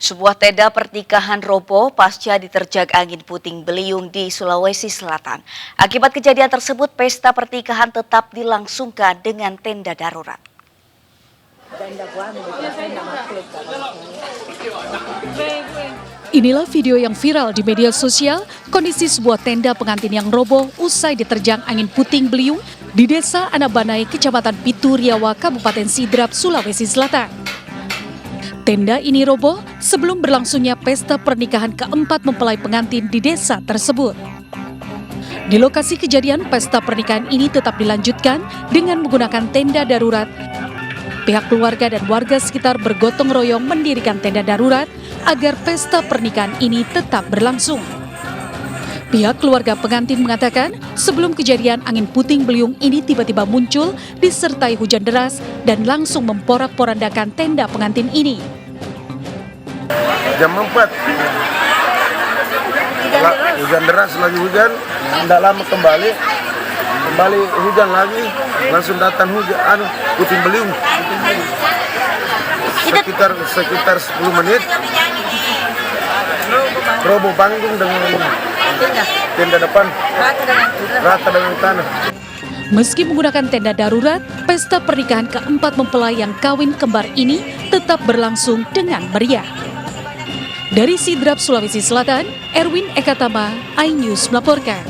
Sebuah tenda pernikahan roboh pasca diterjang angin puting beliung di Sulawesi Selatan. Akibat kejadian tersebut, pesta pernikahan tetap dilangsungkan dengan tenda darurat. Inilah video yang viral di media sosial, kondisi sebuah tenda pengantin yang roboh usai diterjang angin puting beliung di Desa Anabanai, Kecamatan Pitu Riawa, Kabupaten Sidrap, Sulawesi Selatan. Tenda ini roboh sebelum berlangsungnya pesta pernikahan keempat mempelai pengantin di desa tersebut. Di lokasi kejadian, pesta pernikahan ini tetap dilanjutkan dengan menggunakan tenda darurat. Pihak keluarga dan warga sekitar bergotong royong mendirikan tenda darurat agar pesta pernikahan ini tetap berlangsung. Pihak keluarga pengantin mengatakan sebelum kejadian angin puting beliung ini tiba-tiba muncul disertai hujan deras dan langsung memporak-porandakan tenda pengantin ini. Jam 4, hujan deras lagi hujan, tidak lama kembali hujan lagi, langsung datang hujan puting beliung. Sekitar 10 menit, roboh panggung dengan tenda depan rata dengan tanah. Meski menggunakan tenda darurat, pesta pernikahan keempat mempelai yang kawin kembar ini tetap berlangsung dengan meriah. Dari Sidrap, Sulawesi Selatan, Erwin Ekatama, iNews melaporkan.